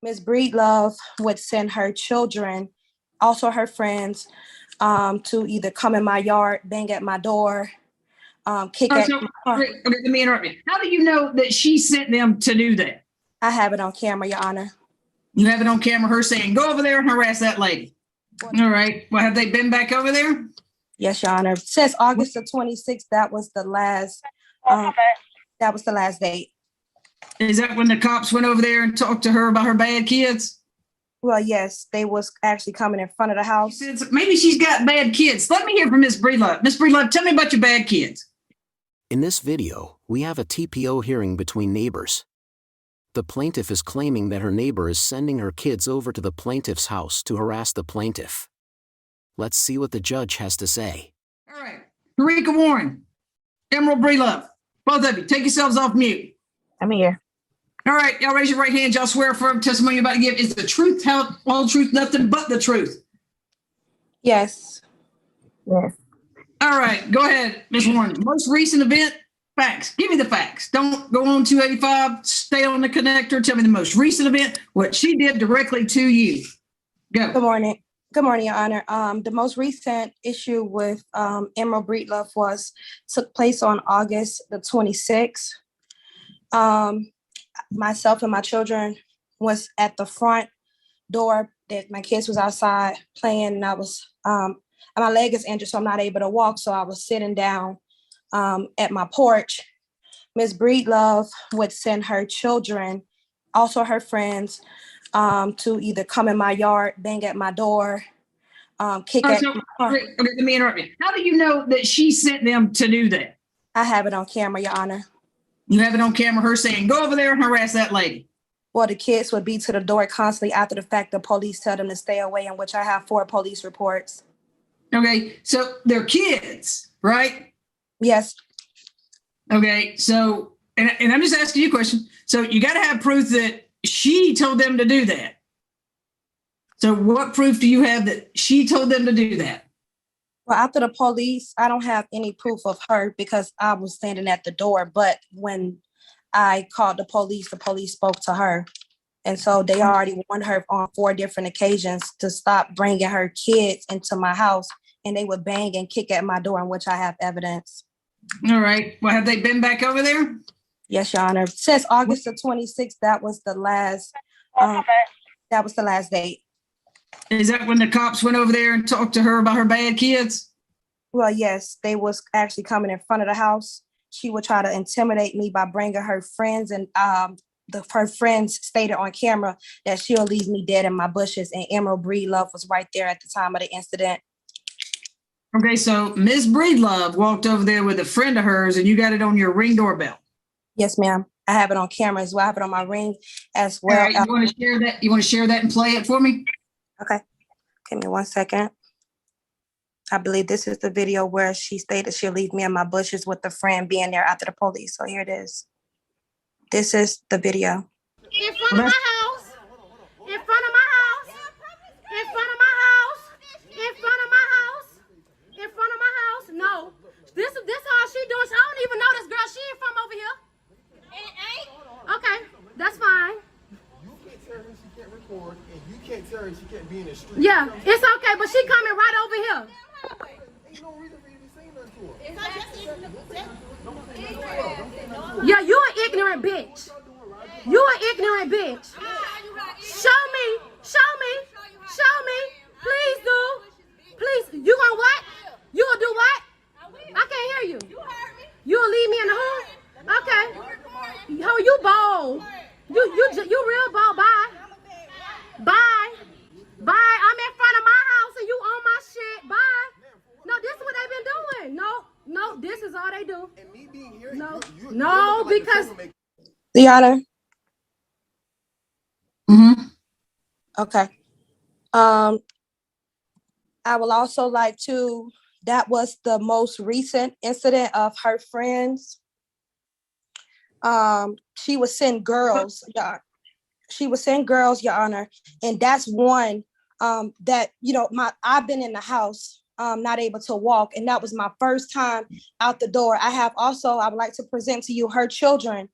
Miss Breedlove would send her children, also her friends, to either come in my yard, bang at my door, kick at my car. Okay, let me interrupt you. How do you know that she sent them to do that? I have it on camera, Your Honor. You have it on camera, her saying, go over there and harass that lady. All right. Well, have they been back over there? Yes, Your Honor. Since August the 26th, that was the last date. Is that when the cops went over there and talked to her about her bad kids? Well, yes, they was actually coming in front of the house. She said, maybe she's got bad kids. Let me hear from Miss Breedlove. Miss Breedlove, tell me about your bad kids. In this video, we have a TPO hearing between neighbors. The plaintiff is claiming that her neighbor is sending her kids over to the plaintiff's house to harass the plaintiff. Let's see what the judge has to say. All right. Tarika Warren, Emerald Breedlove, both of you, take yourselves off mute. I'm here. All right. Y'all raise your right hand. Y'all swear firm testimony you're about to give is the truth, all truth, nothing but the truth. Yes. Yes. All right. Go ahead, Ms. Warren. Most recent event, facts. Give me the facts. Don't go on 285. Stay on the connector. Tell me the most recent event, what she did directly to you. Go. Good morning. Good morning, Your Honor. The most recent issue with Emerald Breedlove took place on August the 26th. Myself and my children was at the front door. That my kids was outside playing, and I was my leg is injured, so I'm not able to walk. So I was sitting down at my porch. Miss Breedlove would send her children, also her friends, to either come in my yard, bang at my door, kick at my car. Okay, let me interrupt you. How do you know that she sent them to do that? I have it on camera, Your Honor. You have it on camera, her saying, go over there and harass that lady. Well, the kids would be to the door constantly after the fact. The police tell them to stay away, in which I have 4 police reports. Okay, so they're kids, right? Yes. Okay, so, and I'm just asking you a question. So you got to have proof that she told them to do that. So what proof do you have that she told them to do that? Well, after the police, I don't have any proof of her because I was standing at the door. But when I called the police spoke to her. And so they already warned her on 4 different occasions to stop bringing her kids into my house. And they would bang and kick at my door, in which I have evidence. All right. Well, have they been back over there? Yes, Your Honor. Since August the 26th, that was the last date. Is that when the cops went over there and talked to her about her bad kids? Well, yes, they was actually coming in front of the house. She would try to intimidate me by bringing her friends, and her friends stated on camera that she'll leave me dead in my bushes, and Emerald Breedlove was right there at the time of the incident. Okay, so Ms. Breedlove walked over there with a friend of hers, and you got it on your Ring doorbell. Yes, ma'am. I have it on camera as well. I have it on my Ring as well. All right, you want to share that? You want to share that and play it for me? Okay. Give me 1 second. I believe this is the video where she stated she'll leave me in my bushes with the friend being there after the police. So here it is. This is the video. In front of my house. In front of my house. In front of my house. In front of my house. In front of my house. No. This all she doing. I don't even know this girl. She ain't from over here. Okay. That's fine. You can't tell her she can't record, and you can't tell her she can't be in the street. Yeah, it's okay, but she coming right over here. Ain't no reason for you to be saying nothing to her. Yeah, you an ignorant bitch. You an ignorant bitch. Show me. Show me. Show me. Please do. Please. You gonna what? You gonna do what? I can't hear you. You'll leave me in the hood? Okay. Yo, you bold. You real bold. Bye. Bye. Bye. I'm in front of my house and you on my shit. Bye. No, this is what they've been doing. No, this is all they do. No, because. The Honor. Mm-hmm. Okay. I would also like to, that was the most recent incident of her friends. She would send girls, Your Honor, and that's one that, I've been in the house, not able to walk, and that was my first time out the door. I would like to present to you her children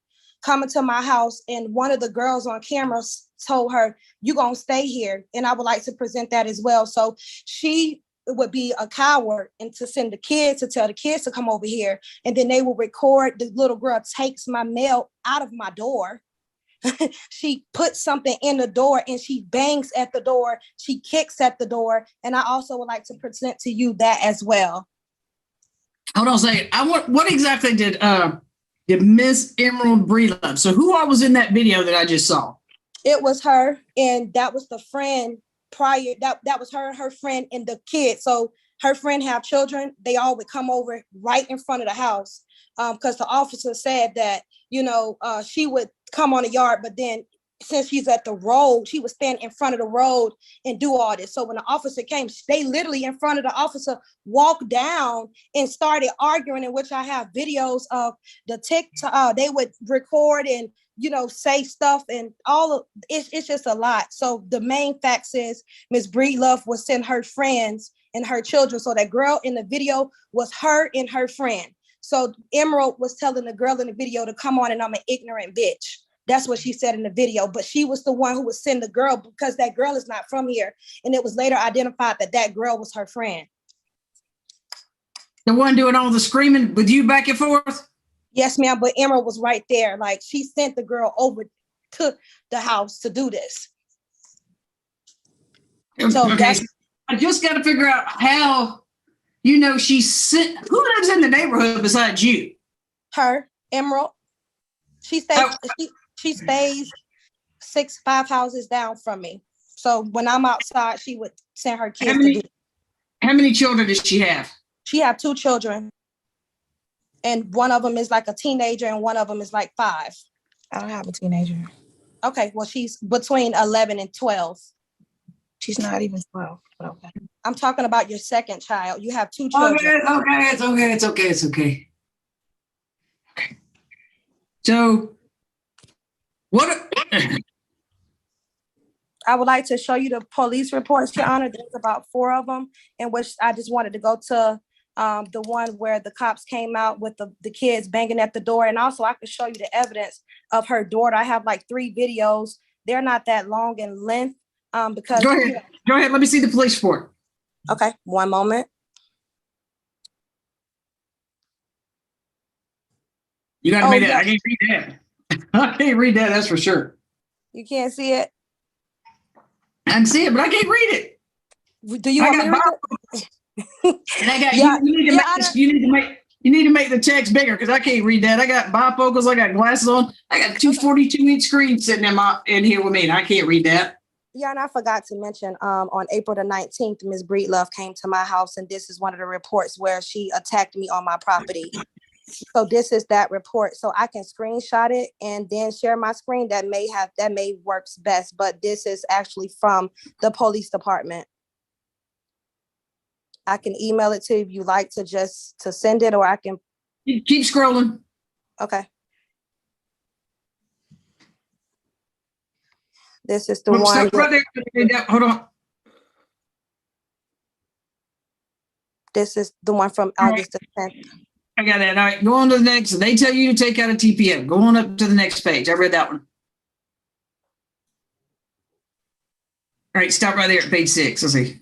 coming to my house, and one of the girls on camera told her, "You gonna stay here," and I would like to present that as well. So she would be a coward and to send the kids to tell the kids to come over here, and then they will record the little girl takes my mail out of my door. She puts something in the door and she bangs at the door. She kicks at the door. And I also would like to present to you that as well. Hold on a second. What exactly did Miss Emerald Breedlove? So who all was in that video that I just saw? It was her, and that was the friend prior. That was her and her friend and the kid. So her friend have children. They all would come over right in front of the house because the officer said that, she would come on the yard, but then since she's at the road, she would stand in front of the road and do all this. So when the officer came, they literally in front of the officer walked down and started arguing, in which I have videos of the TikTok. They would record and, say stuff and all of it's just a lot. So the main facts is Miss Breedlove would send her friends and her children. So that girl in the video was her and her friend. So Emerald was telling the girl in the video to come on and I'm an ignorant bitch. That's what she said in the video. But she was the one who would send the girl because that girl is not from here. And it was later identified that that girl was her friend. The one doing all the screaming with you back and forth? Yes, ma'am. But Emerald was right there. Like she sent the girl over to the house to do this. So okay. I just got to figure out how, she sent, who lives in the neighborhood besides you? Her, Emerald. She stays, she stays 5 houses down from me. So when I'm outside, she would send her kids to do it. How many children does she have? She have 2 children. And one of them is like a teenager and one of them is like 5. I don't have a teenager. Okay, well, she's between 11 and 12. She's not even 12, but okay. I'm talking about your second child. You have 2 children. It's okay. So, what? I would like to show you the police reports, Your Honor. There's about 4 of them, in which I just wanted to go to the one where the cops came out with the kids banging at the door. And also I could show you the evidence of her daughter. I have like 3 videos. They're not that long in length because— Go ahead. Let me see the police report. Okay, one moment. You got to make that. I can't read that. I can't read that. That's for sure. You can't see it? I can see it, but I can't read it. Do you want me to read it? And I got you need to make the text bigger because I can't read that. I got bifocals. I got glasses on. I got 2 42-inch screens sitting in here with me, and I can't read that. Yeah, and I forgot to mention, on April the 19th, Ms. Breedlove came to my house, and this is one of the reports where she attacked me on my property. So this is that report. So I can screenshot it and then share my screen. That may works best, but this is actually from the police department. I can email it to you if you like to send it, or I can keep scrolling. Okay. This is the one. Right there. Hold on. This is the one from August the 10th. I got that. All right, go on to the next. They tell you to take out a TPO. Go on up to the next page. I read that one. All right, stop right there at page 6. Let's see.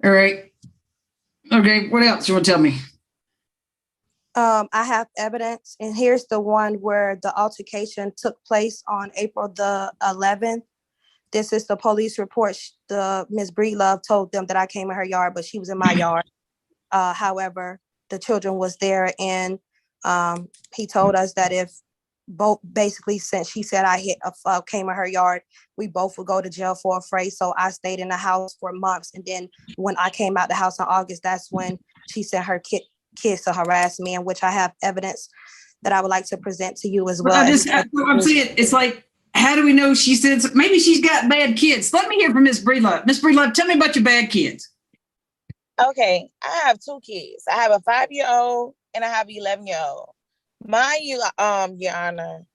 All right. Okay, what else you want to tell me? I have evidence, and here's the one where the altercation took place on April the 11th. This is the police report. The Ms. Breedlove told them that I came in her yard, but she was in my yard. However, the children was there, and he told us that if both, basically, since she said I came in her yard, we both would go to jail for affray. So I stayed in the house for months, and then when I came out the house in August, that's when she sent her kids to harass me, in which I have evidence that I would like to present to you as well. I'm saying, it's like, how do we know she said, maybe she's got bad kids? Let me hear from Miss Breedlove. Miss Breedlove, tell me about your bad kids. Okay, I have 2 kids. I have a 5-year-old and I have an 11-year-old. Mind you, Your Honor,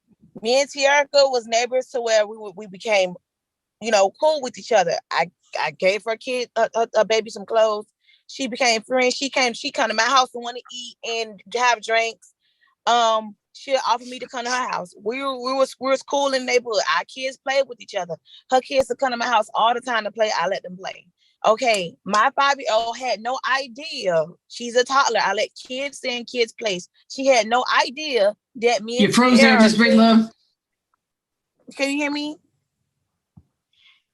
me and Tiarka was neighbors to where we became cool with each other. I gave her kid a baby some clothes. She became friends. She come to my house and want to eat and have drinks. She offered me to come to her house. We was cool in the neighborhood. Our kids played with each other. Her kids would come to my house all the time to play. I let them play. Okay, my 5-year-old had no idea. She's a toddler. I let kids stay in kids' place. She had no idea that me. You froze there, just very low. Can you hear me?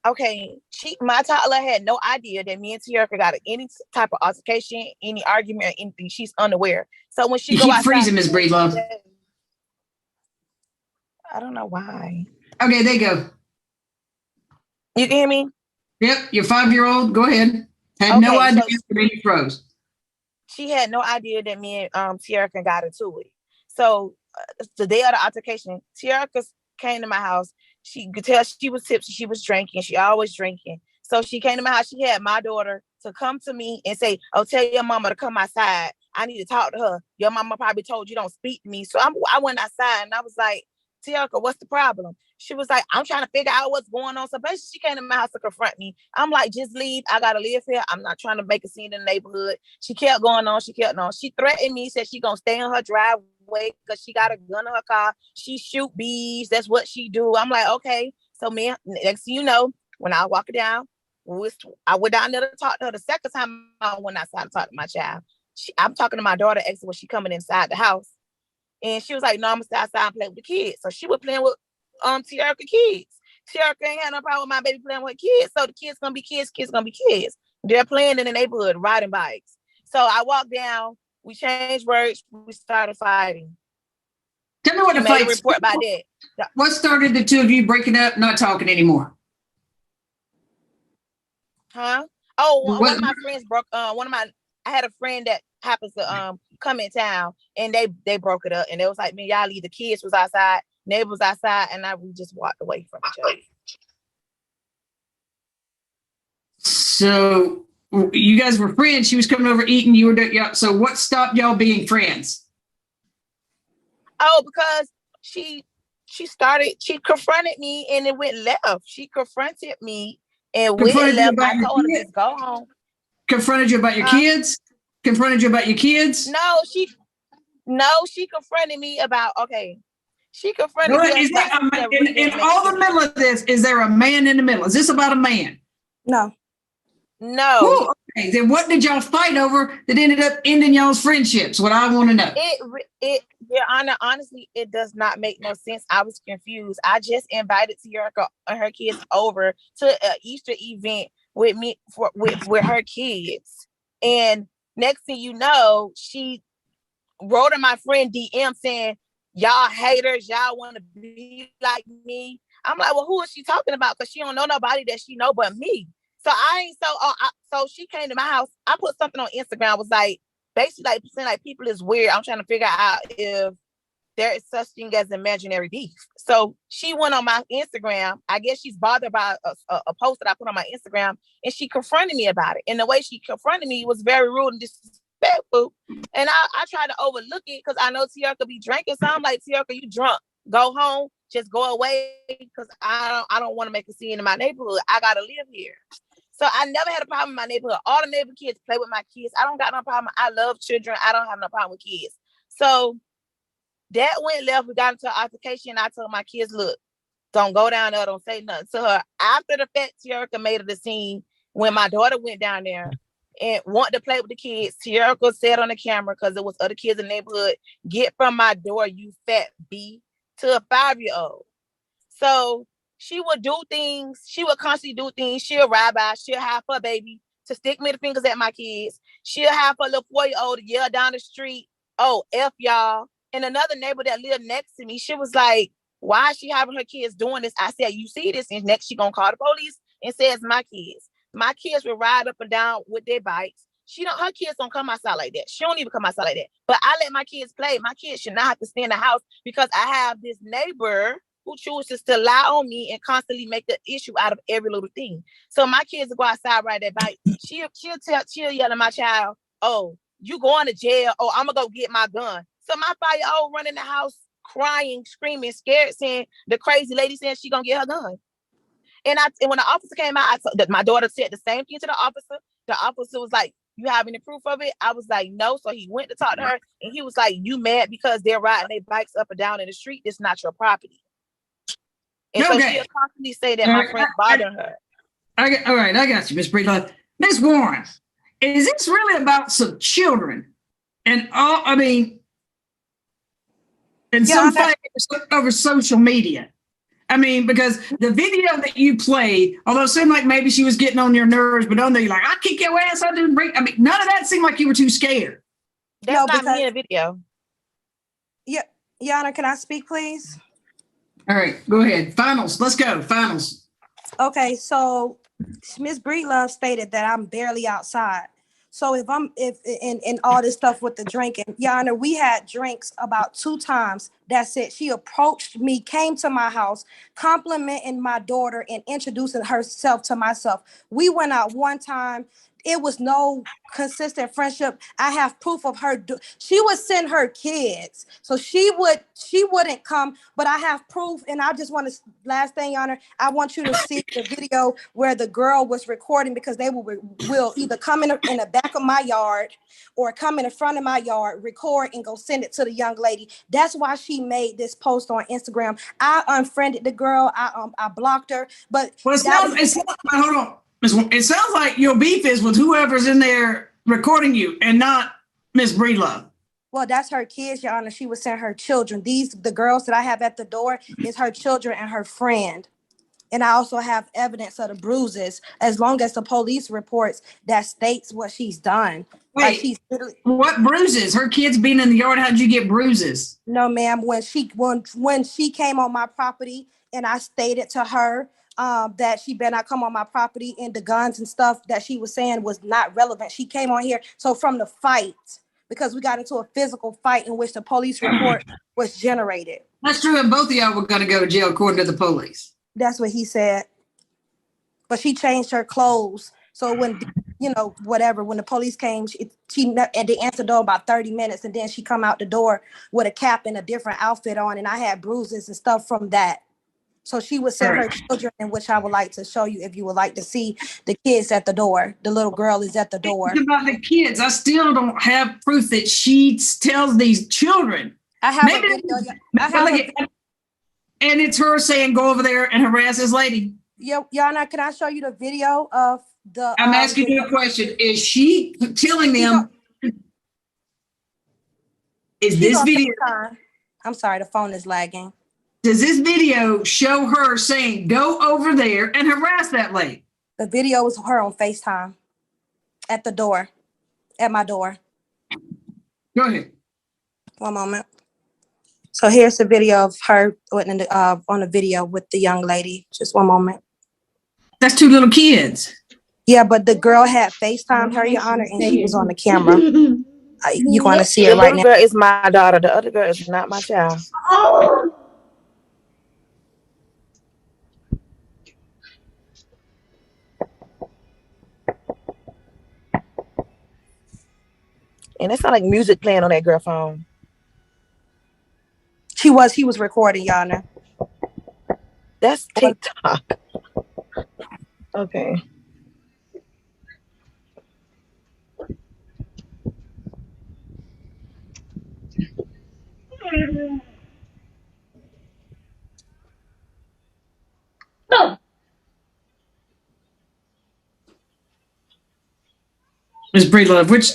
Okay, my toddler had no idea that me and Tiara got any type of altercation, any argument, or anything. She's unaware. So when she you go keep outside, freezing, Ms. Breedlove. I don't know why. Okay, there you go. You can hear me? Yep, your 5-year-old. Go ahead. Had no idea that you froze. She had no idea that me and Tiara got into it. So the day of the altercation, Tiara came to my house. She could tell she was tipsy. She was drinking. She always drinking. So she came to my house. She had my daughter to come to me and say, "Oh, tell your mama to come outside. I need to talk to her. Your mama probably told you don't speak to me." So I went outside and I was like, "Tiara, what's the problem?" She was like, "I'm trying to figure out what's going on." So basically, she came to my house to confront me. I'm like, "Just leave. I gotta live here. I'm not trying to make a scene in the neighborhood." She kept going on. She kept on. She threatened me. Said she gonna stay in her driveway because she got a gun in her car. She shoot bees. That's what she do. I'm like, okay. So man, next thing you know, when I walk down, I went down there to talk to her. The second time I went outside to talk to my child, I'm talking to my daughter, asking was she coming inside the house. And she was like, "No, I'm gonna stay outside and play with the kids." So she was playing with Tiara kids. Tiara ain't had no problem with my baby playing with kids. So the kids gonna be kids gonna be kids. They're playing in the neighborhood, riding bikes. So I walked down, we changed words, we started fighting. Tell me what the fight. fight. Report about that. What started the two of you breaking up, not talking anymore? Huh? Oh, one of my friends broke. I had a friend that happens to come in town, and they broke it up, and it was like, "Man, y'all leave, the kids was outside, neighbors outside," and we just walked away from each other. So you guys were friends. She was coming over eating. You were so what stopped y'all being friends? Oh, because she confronted me and it went left. She confronted me and went left. I told her to just go home. Confronted you about your kids? Confronted you about your kids? No, she confronted me about, okay. She confronted me about in all the middle of this, is there a man in the middle? Is this about a man? No. No. Ooh, okay. Then what did y'all fight over that ended up ending y'all's friendships? What I want to know. Your Honor, honestly, it does not make no sense. I was confused. I just invited Tiara and her kids over to an Easter event with me with her kids. And next thing you know, she wrote to my friend DM saying, "Y'all haters, y'all want to be like me." I'm like, "Well, who is she talking about?" Because she don't know nobody that she know but me. So so she came to my house. I put something on Instagram, was like, basically like saying like people is weird. I'm trying to figure out if there is such thing as imaginary beef. So she went on my Instagram. I guess she's bothered by a post that I put on my Instagram, and she confronted me about it. And the way she confronted me was very rude and disrespectful. And I tried to overlook it because I know Tiara could be drinking. So I'm like, "Tiara, you drunk? Go home. Just go away because I don't want to make a scene in my neighborhood. I gotta live here." So I never had a problem in my neighborhood. All the neighbor kids play with my kids. I don't got no problem. I love children. I don't have no problem with kids. So that went left. We got into an altercation. I told my kids, "Look, don't go down there. Don't say nothing to her." After the fact, Tiara made it a scene when my daughter went down there and wanted to play with the kids. Tiara said on the camera, because there was other kids in the neighborhood, "Get from my door, you fat B," to a 5-year-old. So she would do things. She would constantly do things. She'll ride by. She'll have her baby to stick middle fingers at my kids. She'll have her little 4-year-old to yell down the street, "Oh, F y'all." And another neighbor that lived next to me, she was like, "Why is she having her kids doing this?" I said, "You see this?" And next she gonna call the police and say it's my kids. My kids will ride up and down with their bikes. Her kids don't come outside like that. She don't even come outside like that. But I let my kids play. My kids should not have to stay in the house because I have this neighbor who chooses to lie on me and constantly make the issue out of every little thing. So my kids will go outside, ride their bike. She'll yell at my child, "Oh, you going to jail. Oh, I'm gonna go get my gun." So my 5-year-old running the house crying, screaming, scared, saying the crazy lady saying she gonna get her gun. And when the officer came out, my daughter said the same thing to the officer. The officer was like, "You have any proof of it?" I was like, "No." So he went to talk to her, and he was like, "You mad because they're riding their bikes up and down in the street? It's not your property." And so she'll constantly say that my friend's bothering her. All right, I got you, Miss Breedlove. Miss Warren, is this really about some children? And all, I mean, and some fight over social media. I mean, because the video that you played, although it seemed like maybe she was getting on your nerves, but on there you're like, "I kick your ass, I didn't break." I mean, none of that seemed like you were too scared. That's not me in the video. Yeah, Yana, can I speak, please? All right, go ahead. Finals, let's go. Finals. Okay, so Miss Breedlove stated that I'm barely outside. So if all this stuff with the drinking, Yana, we had drinks about 2 times. That's it. She approached me, came to my house, complimenting my daughter and introducing herself to myself. We went out one time. It was no consistent friendship. I have proof of her. She would send her kids, so she wouldn't come. But I have proof, and I just want to last thing on her. I want you to see the video where the girl was recording, because they will either come in the back of my yard or come in the front of my yard, record and go send it to the young lady. That's why she made this post on Instagram. I unfriended the girl. I blocked her. But well, hold on. It sounds like your beef is with whoever's in there recording you and not Miss Breedlove. Well, that's her kids, Your Honor. She would send her children. The girls that I have at the door is her children and her friend. And I also have evidence of the bruises, as long as the police reports that states what she's done. Wait, what bruises? Her kids being in the yard, how'd you get bruises? No, ma'am. When she came on my property and I stated to her that she better not come on my property, and the guns and stuff that she was saying was not relevant, she came on here. So from the fight, because we got into a physical fight in which the police report was generated. That's true, and both of y'all were going to go to jail according to the police. That's what he said. But she changed her clothes. So when, when the police came, she and they answered the door about 30 minutes, and then she come out the door with a cap and a different outfit on, and I had bruises and stuff from that. So she would send her children, in which I would like to show you if you would like to see the kids at the door. The little girl is at the door. About the kids, I still don't have proof that she tells these children. I have a video. And it's her saying, "Go over there and harass this lady." Yana, can I show you the video of the? I'm asking you a question. Is she telling them? Is this video? I'm sorry, the phone is lagging. Does this video show her saying, "Go over there and harass that lady"? The video was her on FaceTime at the door, at my door. Go ahead. One moment. So here's the video of her on the video with the young lady. Just one moment. That's 2 little kids. Yeah, but the girl had FaceTime her, Your Honor, and she was on the camera. You're going to see it right now. The girl is my daughter. The other girl is not my child. And it sounds like music playing on that girl phone. He was recording, Your Honor. That's TikTok. Okay. Ms. Breedlove, which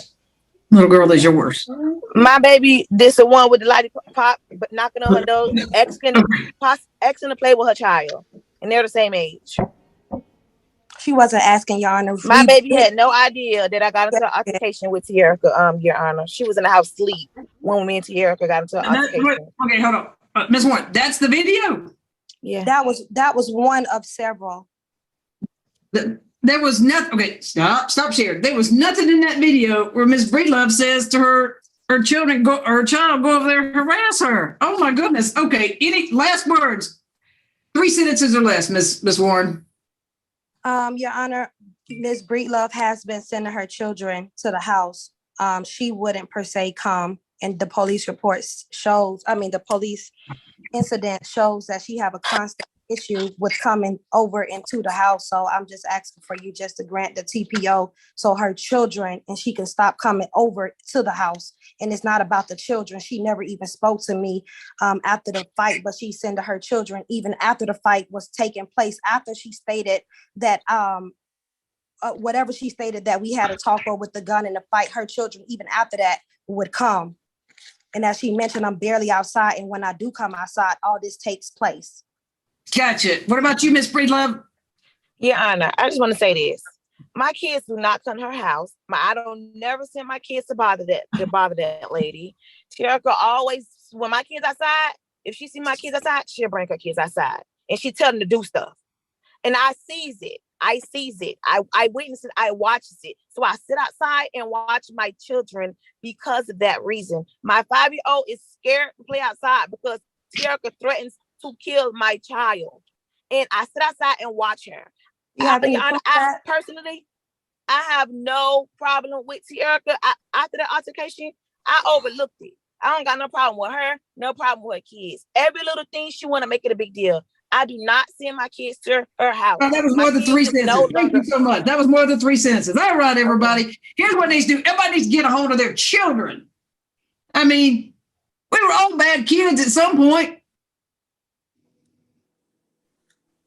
little girl is yours? My baby, this the one with the lollipop, but knocking on her door, asking to play with her child, and they're the same age. She wasn't asking, Your Honor. My baby had no idea that I got into an altercation with Tierra, Your Honor. She was in the house asleep when me and Tierra got into an altercation. Okay, hold on, Ms. Warren. That's the video. Yeah, that was one of several. There was nothing. Okay, stop sharing. There was nothing in that video where Ms. Breedlove says to her child, go over there and harass her. Oh my goodness. Okay, any last words? 3 sentences or less, Ms. Warren. Your Honor, Ms. Breedlove has been sending her children to the house. She wouldn't per se come, and the police report shows. The police incident shows that she have a constant issue with coming over into the house. So I'm just asking for you just to grant the TPO so her children and she can stop coming over to the house. And it's not about the children. She never even spoke to me after the fight, but she sent to her children even after the fight was taking place, after she stated that whatever she stated that we had a talk over with the gun and the fight, her children even after that would come. And as she mentioned, I'm barely outside. And when I do come outside, all this takes place. Gotcha. What about you, Miss Breedlove? Your Honor, I just want to say this. My kids do not come to her house. I don't never send my kids to bother that lady. Tierica always, when my kids outside, if she see my kids outside, she'll bring her kids outside. And she tell them to do stuff. And I sees it. I witness it. I watches it. So I sit outside and watch my children because of that reason. My 5-year-old is scared to play outside because Tierica threatens to kill my child. And I sit outside and watch her. Personally, I have no problem with Tierica. After the altercation, I overlooked it. I don't got no problem with her, no problem with her kids. Every little thing she want to make it a big deal. I do not send my kids to her house. Oh, that was more than 3 sentences. Thank you so much. That was more than 3 sentences. All right, everybody. Here's what needs to do. Everybody needs to get a hold of their children. I mean, we were all bad kids at some point.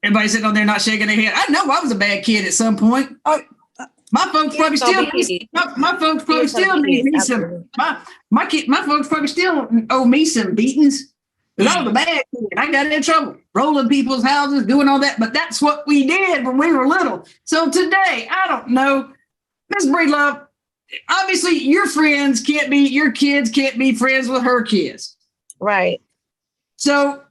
Everybody sitting on there not shaking their head. I know I was a bad kid at some point. My folks probably still need me some. My folks probably still owe me some beatings. Because I was a bad kid. I got in trouble, rolling people's houses, doing all that. But that's what we did when we were little. So today, I don't know, Ms. Breedlove, obviously your kids can't be friends with her kids. Right. So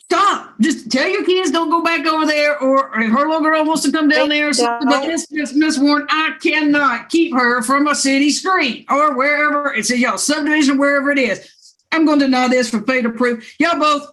stop. Just tell your kids don't go back over there, or if her little girl wants to come down there or something. But Miss Warren, I cannot keep her from a city street or wherever. It's a y'all subdivision, wherever it is. I'm going to deny this for failure to prove. Y'all both,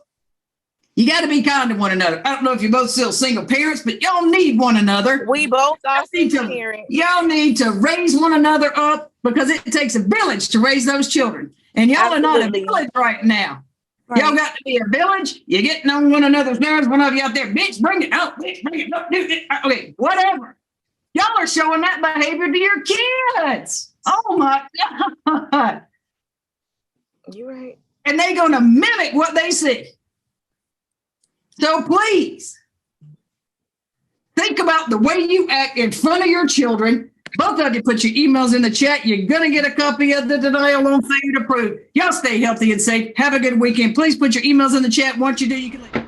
you got to be kind to one another. I don't know if you're both still single parents, but y'all need one another. We both are single parents. Y'all need to raise one another up because it takes a village to raise those children. And y'all are not a village right now. Right. Y'all got to be a village. You're getting on one another's nerves. One of you out there, bitch, bring it out. Bitch, bring it up. Okay, whatever. Y'all are showing that behavior to your kids. Oh, my God. You're right. And they're going to mimic what they see. So please, think about the way you act in front of your children. Both of you put your emails in the chat. You're going to get a copy of the denial on failure to prove. Y'all stay healthy and safe. Have a good weekend. Please put your emails in the chat. Once you do, you can leave.